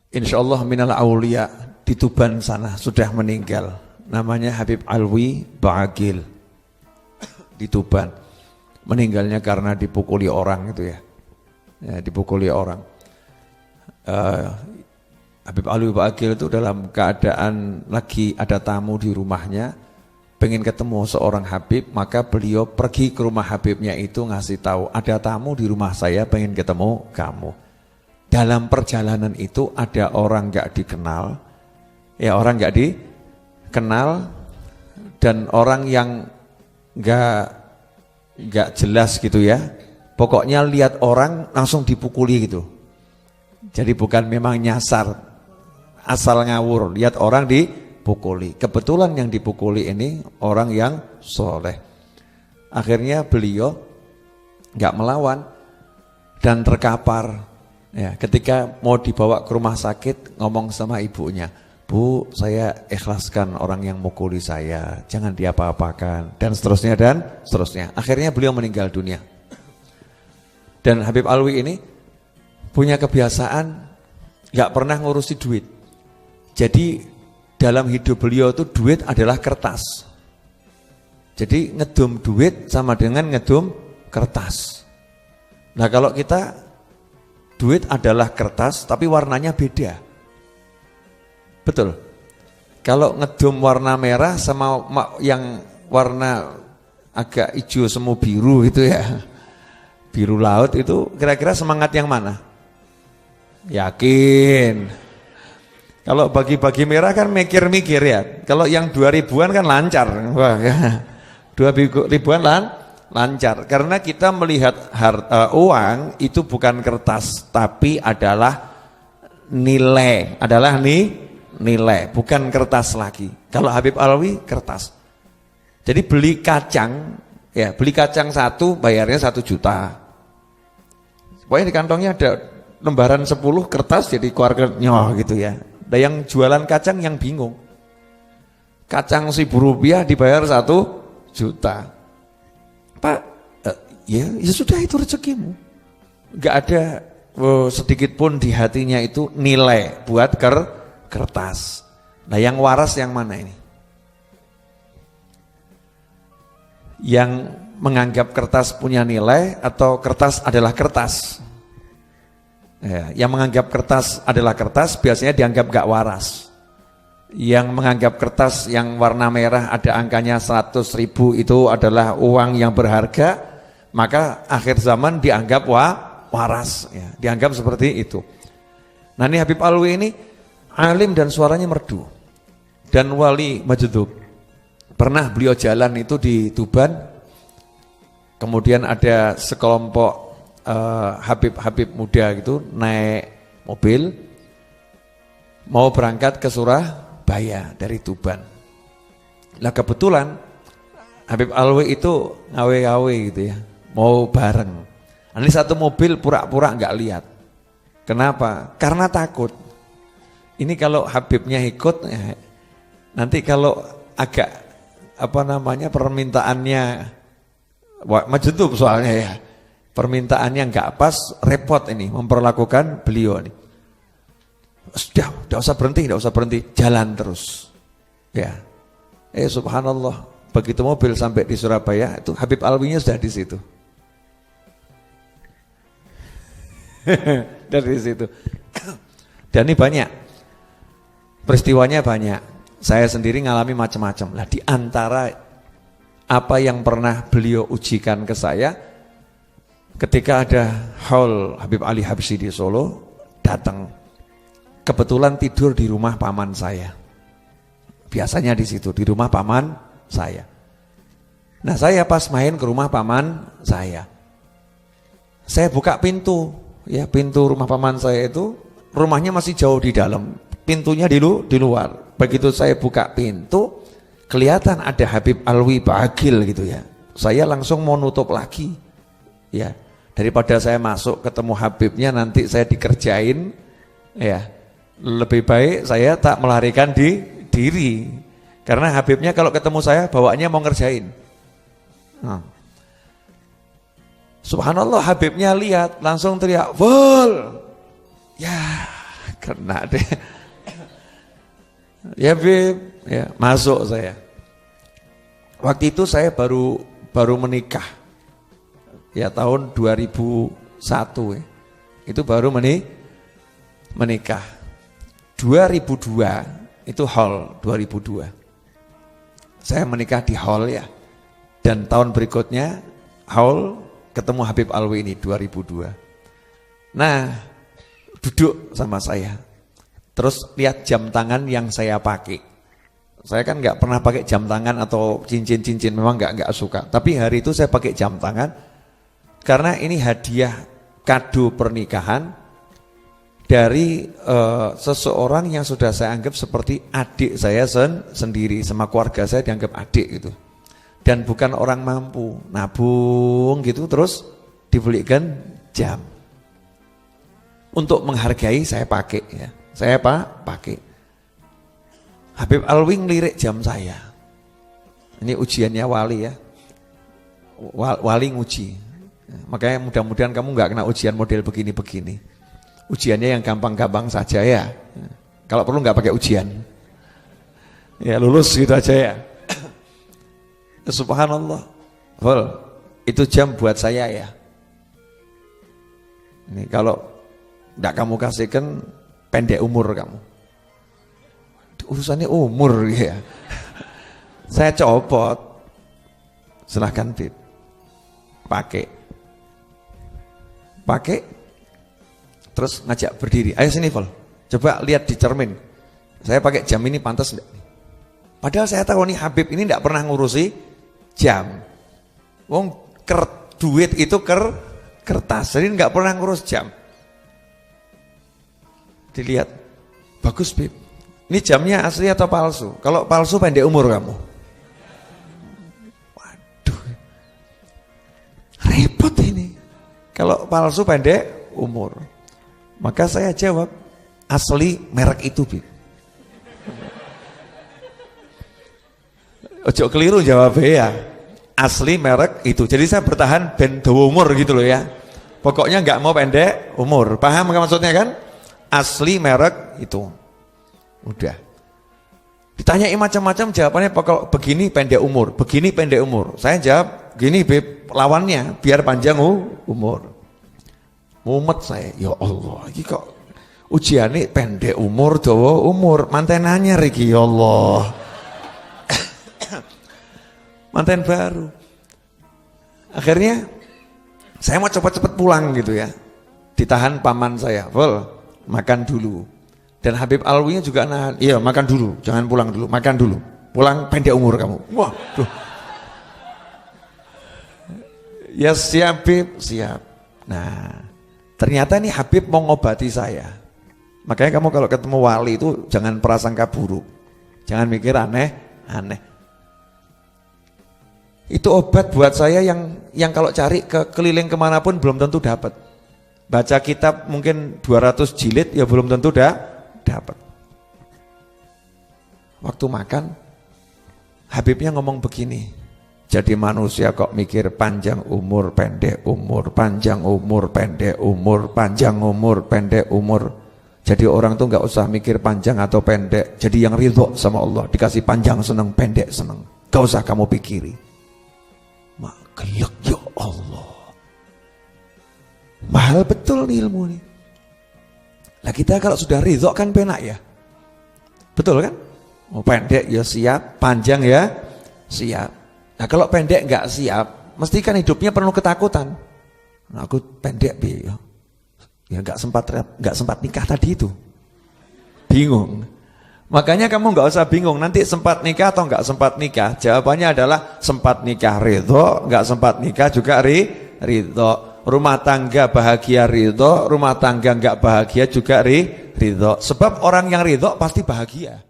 insyaallah minal aulia di Tuban sana sudah meninggal. Namanya Habib Alwi Baagil di Tuban. Meninggalnya karena dipukuli orang itu ya. Ya, dipukuli orang. Habib Alwi Baagil itu dalam keadaan lagi ada tamu di rumahnya, pengen ketemu seorang Habib, maka beliau pergi ke rumah Habibnya itu ngasih tahu, ada tamu di rumah saya pengen ketemu kamu. Dalam perjalanan itu ada orang gak dikenal, ya orang gak dikenal dan orang yang gak jelas gitu ya. Pokoknya lihat orang langsung dipukuli gitu. Jadi bukan memang nyasar, asal ngawur, lihat orang dipukuli. Kebetulan yang dipukuli ini orang yang soleh. Akhirnya beliau gak melawan dan terkapar. Ya, ketika mau dibawa ke rumah sakit ngomong sama ibunya, Bu, saya ikhlaskan orang yang mukuli saya, jangan diapa-apakan, dan seterusnya dan seterusnya. Akhirnya beliau meninggal dunia. Dan Habib Alwi ini punya kebiasaan gak pernah ngurusi duit. Jadi dalam hidup beliau itu duit adalah kertas. Jadi ngedum duit sama dengan ngedum kertas. Nah kalau kita duit adalah kertas tapi warnanya beda. Betul. Kalau ngedum warna merah sama yang warna agak hijau semu biru itu ya, biru laut itu kira-kira semangat yang mana? Yakin. Kalau bagi-bagi merah kan mikir-mikir ya. Kalau yang 2000-an kan lancar. Wah, ya. 2000-an lancar. Karena kita melihat uang itu bukan kertas, tapi adalah nilai. Adalah nilai, bukan kertas lagi. Kalau Habib Alwi kertas. Jadi beli kacang, ya beli kacang satu bayarnya 1 juta. Pokoknya di kantongnya ada lembaran 10 kertas jadi keluarga nyoh gitu ya. Ada yang jualan kacang yang bingung. Kacang Rp1.000 dibayar 1 juta. Pak, ya sudah itu rezekimu. Gak ada sedikit pun di hatinya itu nilai buat kertas. Nah yang waras yang mana ini? Yang menganggap kertas punya nilai atau kertas adalah kertas? Ya, yang menganggap kertas adalah kertas biasanya dianggap gak waras. Yang menganggap kertas yang warna merah ada angkanya 100.000 itu adalah uang yang berharga, maka akhir zaman dianggap waras, ya, dianggap seperti itu. Nah ini Habib Alwi ini alim dan suaranya merdu dan wali majdub. Pernah beliau jalan itu di Tuban, kemudian ada sekelompok Habib-habib muda gitu naik mobil mau berangkat ke Surabaya dari Tuban. Nah kebetulan Habib Alwi itu ngawe-ngawe gitu ya, mau bareng. Ini satu mobil pura-pura nggak lihat. Kenapa? Karena takut. Ini kalau Habibnya ikut, nanti kalau agak permintaannya majdub soalnya ya, permintaannya nggak pas, repot ini memperlakukan beliau nih. Sudah, nggak usah berhenti, jalan terus. Ya, subhanallah, begitu mobil sampai di Surabaya, itu Habib Alwinya sudah di situ. Dari situ. Dan ini banyak. Peristiwanya banyak. Saya sendiri ngalami macam-macam. Lah di antara apa yang pernah beliau ujikan ke saya, ketika ada haul Habib Ali Habsyi di Solo, datang. Kebetulan tidur di rumah paman saya. Biasanya di situ, di rumah paman saya. Nah saya pas main ke rumah paman saya buka pintu, ya pintu rumah paman saya itu, rumahnya masih jauh di dalam, pintunya di luar. Begitu saya buka pintu, kelihatan ada Habib Alwi Baagil gitu ya. Saya langsung mau nutup lagi, ya daripada saya masuk ketemu Habibnya nanti saya dikerjain, ya lebih baik saya tak melarikan diri. Karena Habibnya kalau ketemu saya bawaannya mau ngerjain. Nah. Subhanallah, Habibnya lihat langsung teriak, "Wol!" Ya, Kena deh. Ya Beb, ya, masuk saya. Waktu itu saya baru menikah. Ya tahun 2001 ya. Itu baru menikah. 2002 itu hall 2002. Saya menikah di hall ya. Dan tahun berikutnya hall ketemu Habib Alwi ini 2002. Nah, duduk sama saya. Terus lihat jam tangan yang saya pakai. Saya kan nggak pernah pakai jam tangan atau cincin-cincin, memang nggak suka. Tapi hari itu saya pakai jam tangan karena ini hadiah kado pernikahan dari seseorang yang sudah saya anggap seperti adik saya sendiri, sama keluarga saya dianggap adik gitu. Dan bukan orang mampu, nabung gitu terus dibelikan jam. Untuk menghargai saya pakai ya. Saya pakai. Habib Alwi ngelirik jam saya. Ini ujiannya wali ya. Wali nguji. Makanya mudah-mudahan kamu nggak kena ujian model begini-begini. Ujiannya yang gampang-gampang saja ya. Kalau perlu nggak pakai ujian. Ya lulus gitu aja ya. Subhanallah. Full. Itu jam buat saya ya. Ini kalau nggak kamu kasihkan pendek umur kamu. Urusannya umur ya. Saya copot. Silahkan Bib. Pakai. Terus ngajak berdiri. Ayo sini Vol. Coba lihat di cermin. Saya pakai jam ini pantas enggak? Padahal saya tahu nih Habib ini enggak pernah ngurusi jam. Wong duit itu kertas. Jadi enggak pernah ngurus jam. Dilihat. Bagus Bib. Ini jamnya asli atau palsu? Kalau palsu pendek umur kamu. Waduh. Repot ini. Kalau palsu pendek umur. Maka saya jawab, asli merek itu Bib. Ojo keliru jawabnya ya. Asli merek itu. Jadi saya bertahan ben dawa umur gitu loh ya. Pokoknya nggak mau pendek umur. Paham nggak maksudnya kan? Asli merek itu. Udah. Ditanyai macam-macam jawabannya pokok begini pendek umur, begini pendek umur. Saya jawab, gini Beb, lawannya biar panjang umur. Mumet saya, ya Allah, ini kok ujiannya pendek umur, dawa umur, mantenannya Riki, ya Allah. Manten baru. Akhirnya saya mau cepat-cepat pulang gitu ya. Ditahan paman saya, Vol, makan dulu. Dan Habib Alwinya juga nahan, iya makan dulu, jangan pulang dulu, makan dulu. Pulang pendek umur kamu. Wah, tuh. Ya siap Bib, siap. Nah, ternyata nih Habib mau ngobati saya. Makanya kamu kalau ketemu wali itu jangan prasangka buruk. Jangan mikir aneh-aneh. Itu obat buat saya yang kalau cari keliling kemanapun belum tentu dapat. Baca kitab mungkin 200 jilid ya belum tentu dapat. Waktu makan Habibnya ngomong begini. Jadi manusia kok mikir panjang umur, pendek umur, panjang umur, pendek umur, panjang umur, pendek umur. Jadi orang tuh nggak usah mikir panjang atau pendek. Jadi yang ridho sama Allah, dikasih panjang seneng, pendek seneng. Gak usah kamu pikiri. Mak gelek ya Allah. Mahal betul nih ilmu nih. Lah kita kalau sudah ridho kan penak ya. Betul kan? Mau pendek ya siap, panjang ya siap. Nah kalau pendek nggak siap, mesti kan hidupnya penuh ketakutan. Nah, aku pendek ya nggak sempat nikah tadi itu, bingung. Makanya kamu nggak usah bingung nanti sempat nikah atau nggak sempat nikah. Jawabannya adalah sempat nikah ridho, nggak sempat nikah juga ridho. Rumah tangga bahagia ridho, rumah tangga nggak bahagia juga ridho. Sebab orang yang ridho pasti bahagia.